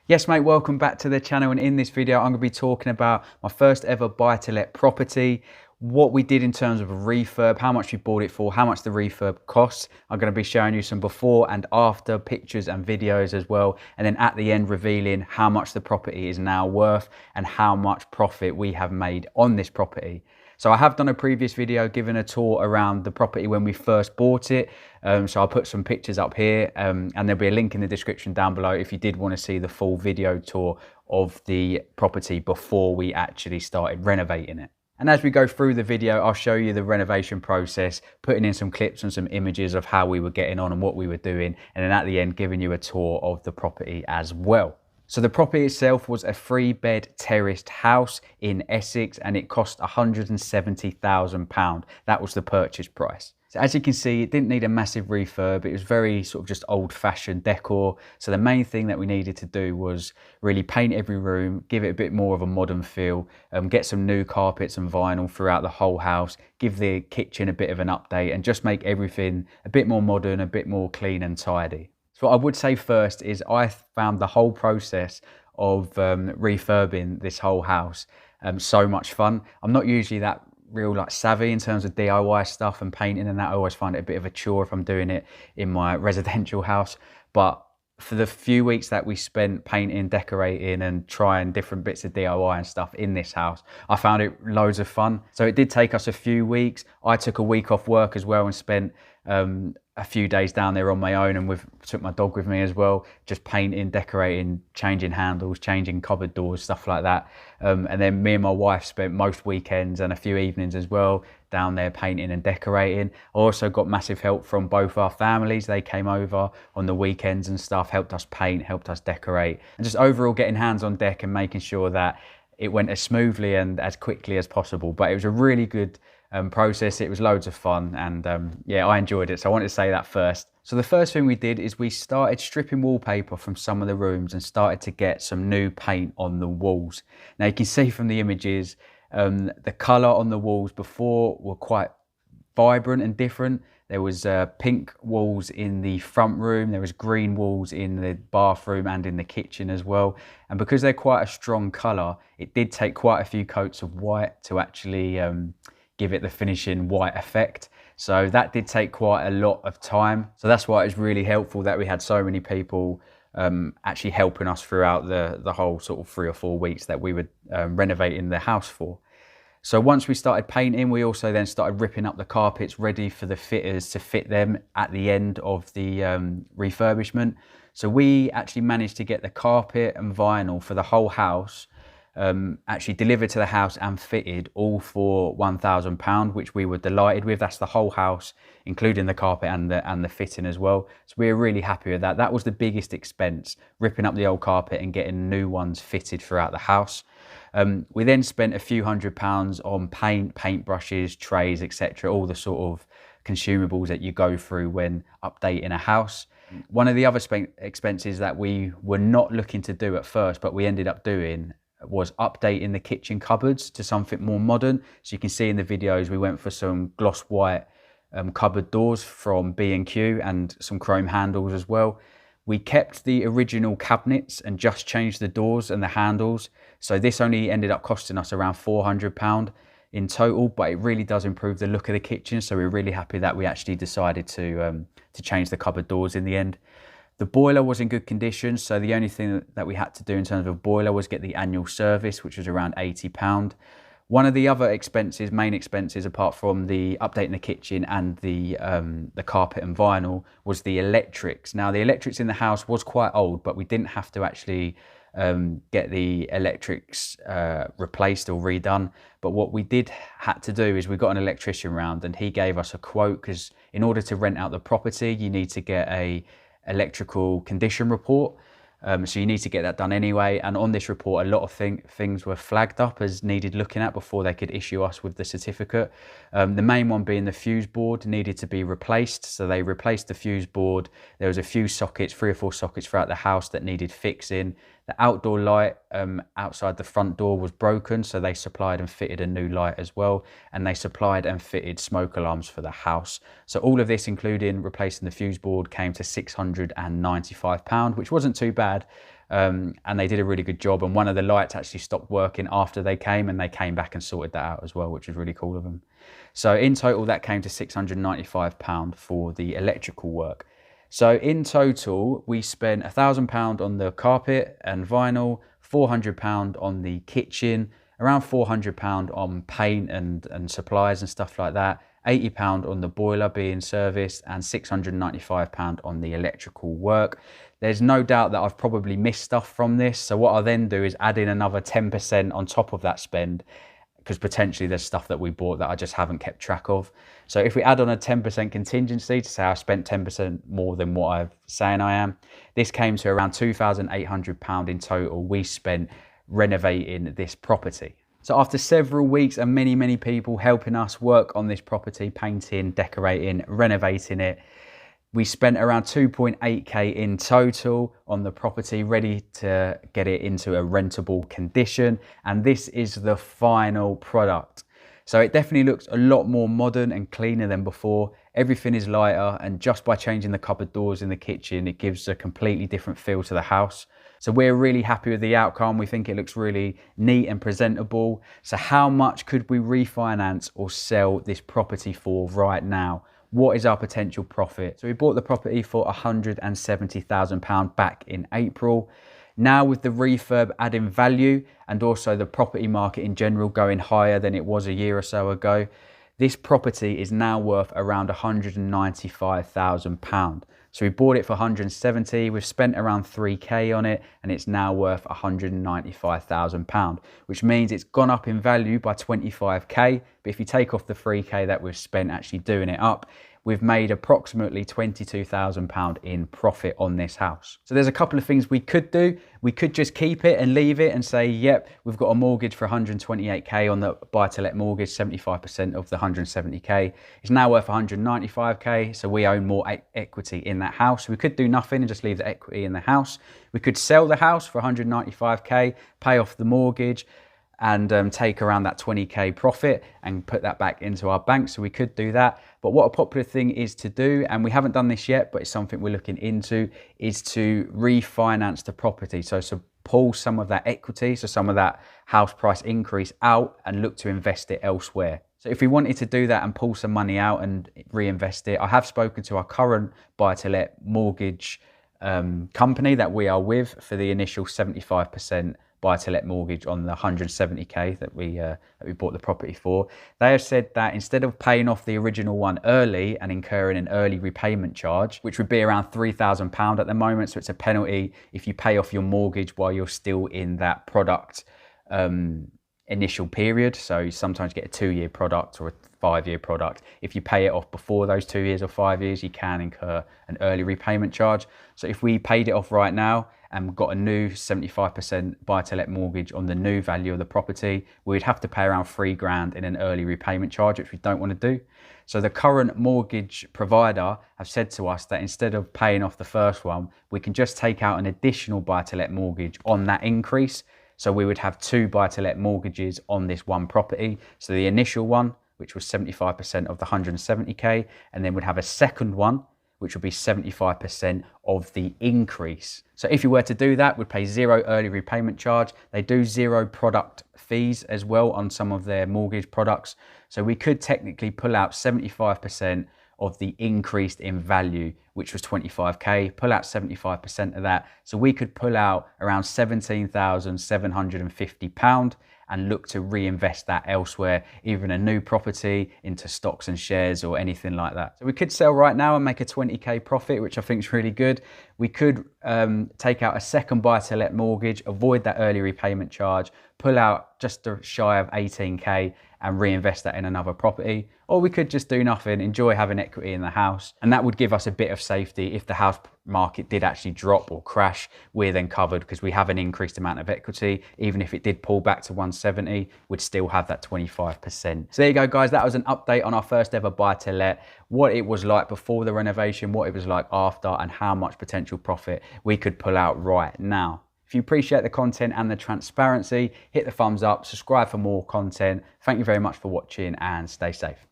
Yes, mate, welcome back to the channel. And in this video, I'm going to be talking about my first ever buy-to-let property, what we did in terms of a refurb, how much we bought it for, how much the refurb costs. I'm going to be showing you some before and after pictures and videos as well. And then at the end, revealing how much the property is now worth and how much profit we have made on this property. So I have done a previous video giving a tour around the property when we first bought it. So I'll put some pictures up here and there'll be a link in the description down below if you did want to see the full video tour of the property before we actually started renovating it. And as we go through the video, I'll show you the renovation process, putting in some clips and some images of how we were getting on and what we were doing. And then at the end, giving you a tour of the property as well. So the property itself was a 3-bed terraced house in Essex and it cost £170,000. That was the purchase price. So as you can see, it didn't need a massive refurb. It was very sort of just old-fashioned decor. So the main thing that we needed to do was really paint every room, give it a bit more of a modern feel, get some new carpets and vinyl throughout the whole house, give the kitchen a bit of an update and just make everything a bit more modern, a bit more clean and tidy. So what I would say first is I found the whole process of refurbing this whole house so much fun. I'm not usually that real savvy in terms of DIY stuff and painting and that. I always find it a bit of a chore if I'm doing it in my residential house. But for the few weeks that we spent painting, decorating and trying different bits of DIY and stuff in this house, I found it loads of fun. So it did take us a few weeks. I took a week off work as well and spent a few days down there on my own, and took my dog with me as well, just painting, decorating, changing handles, changing cupboard doors, stuff like that. And then me and my wife spent most weekends and a few evenings as well down there painting and decorating. I also got massive help from both our families. They came over on the weekends and stuff, helped us paint, helped us decorate, and just overall getting hands on deck and making sure that it went as smoothly and as quickly as possible. But it was a really good process. It was loads of fun and yeah, I enjoyed it. So I wanted to say that first. So the first thing we did is we started stripping wallpaper from some of the rooms and started to get some new paint on the walls. Now you can see from the images, the colour on the walls before were quite vibrant and different. There was pink walls in the front room, there was green walls in the bathroom and in the kitchen as well. And because they're quite a strong colour, it did take quite a few coats of white to actually give it the finishing white effect. So that did take quite a lot of time. So that's why it was really helpful that we had so many people actually helping us throughout the whole sort of 3 or 4 weeks that we were renovating the house for. So once we started painting, we also then started ripping up the carpets ready for the fitters to fit them at the end of the refurbishment. So we actually managed to get the carpet and vinyl for the whole house actually delivered to the house and fitted all for £1,000, which we were delighted with. That's the whole house, including the carpet and the fitting as well. So we were really happy with that. That was the biggest expense, ripping up the old carpet and getting new ones fitted throughout the house. We then spent a few £100s on paint, paintbrushes, trays, etc. All the sort of consumables that you go through when updating a house. One of the other expenses that we were not looking to do at first, but we ended up doing, was updating the kitchen cupboards to something more modern. So you can see in the videos, we went for some gloss white cupboard doors from B&Q and some chrome handles as well. We kept the original cabinets and just changed the doors and the handles. So this only ended up costing us around £400 in total, but it really does improve the look of the kitchen. So we're really happy that we actually decided to change the cupboard doors in the end. The boiler was in good condition, so the only thing that we had to do in terms of a boiler was get the annual service, which was around £80. One of the other expenses, main expenses, apart from the updating the kitchen and the carpet and vinyl, was the electrics. Now the electrics in the house was quite old, but we didn't have to actually get the electrics replaced or redone. But what we did had to do is we got an electrician round and he gave us a quote, because in order to rent out the property, you need to get a electrical condition report. So you need to get that done anyway. And on this report, a lot of things were flagged up as needed looking at before they could issue us with the certificate. The main one being the fuse board needed to be replaced. So they replaced the fuse board. There was a few sockets, 3 or 4 sockets throughout the house that needed fixing. The outdoor light outside the front door was broken, so they supplied and fitted a new light as well, and they supplied and fitted smoke alarms for the house. So all of this, including replacing the fuse board, came to £695, which wasn't too bad. and they did a really good job. And one of the lights actually stopped working after they came, and they came back and sorted that out as well, which was really cool of them. So in total, that came to £695 for the electrical work. So in total, we spent £1,000 on the carpet and vinyl, £400 on the kitchen, around £400 on paint and supplies and stuff like that, £80 on the boiler being serviced, and £695 on the electrical work. There's no doubt that I've probably missed stuff from this. So what I then do is add in another 10% on top of that spend, because potentially there's stuff that we bought that I just haven't kept track of. So if we add on a 10% contingency to say I spent 10% more than what I'm saying I am, this came to around £2,800 in total we spent renovating this property. So after several weeks and many people helping us work on this property, painting, decorating, renovating it, we spent around 2.8k in total on the property, ready to get it into a rentable condition. And this is the final product. So it definitely looks a lot more modern and cleaner than before. Everything is lighter, and just by changing the cupboard doors in the kitchen, it gives a completely different feel to the house. So we're really happy with the outcome. We think it looks really neat and presentable. So how much could we refinance or sell this property for right now? What is our potential profit? So we bought the property for £170,000 back in April. Now with the refurb adding value and also the property market in general going higher than it was a year or so ago, this property is now worth around £195,000. So we bought it for 170, we've spent around 3k on it, and it's now worth £195,000, which means it's gone up in value by 25k. But if you take off the 3k that we've spent actually doing it up, we've made approximately £22,000 in profit on this house. So there's a couple of things we could do. We could just keep it and leave it and say, yep, we've got a mortgage for 128k on the buy-to-let mortgage, 75% of the 170k. It's now worth 195k, so we own more equity in that house. We could do nothing and just leave the equity in the house. We could sell the house for 195k, pay off the mortgage, and take around that 20k profit and put that back into our bank. So we could do that. But what a popular thing is to do, and we haven't done this yet, but it's something we're looking into, is to refinance the property. So pull some of that equity, so some of that house price increase out, and look to invest it elsewhere. So if we wanted to do that and pull some money out and reinvest it, I have spoken to our current buy-to-let mortgage company that we are with for the initial 75% buy-to-let mortgage on the 170k that we bought the property for. They have said that instead of paying off the original one early and incurring an early repayment charge, which would be around £3,000 at the moment, so it's a penalty if you pay off your mortgage while you're still in that product initial period. So you sometimes get a 2-year product or a 5-year product. If you pay it off before those 2 years or 5 years, you can incur an early repayment charge. So if we paid it off right now and got a new 75% buy-to-let mortgage on the new value of the property, we'd have to pay around £3,000 in an early repayment charge, which we don't want to do. So the current mortgage provider have said to us that instead of paying off the first one, we can just take out an additional buy-to-let mortgage on that increase. So we would have 2 buy-to-let mortgages on this one property. So the initial one, which was 75% of the 170k, and then we'd have a second one, which would be 75% of the increase. So if you were to do that, we'd pay 0 early repayment charge. They do 0 product fees as well on some of their mortgage products. So we could technically pull out 75% of the increased in value, which was 25k, pull out 75% of that. So we could pull out around £17,750 and look to reinvest that elsewhere, either in a new property, into stocks and shares or anything like that. So we could sell right now and make a 20k profit, which I think is really good. We could take out a second buy-to-let mortgage, avoid that early repayment charge, pull out just shy of 18k and reinvest that in another property. Or we could just do nothing, enjoy having equity in the house. And that would give us a bit of safety. If the house market did actually drop or crash, we're then covered because we have an increased amount of equity. Even if it did pull back to 170, we'd still have that 25%. So there you go, guys. That was an update on our first ever buy-to-let, what it was like before the renovation, what it was like after, and how much potential profit we could pull out right now. If you appreciate the content and the transparency, hit the thumbs up, subscribe for more content. Thank you very much for watching and stay safe.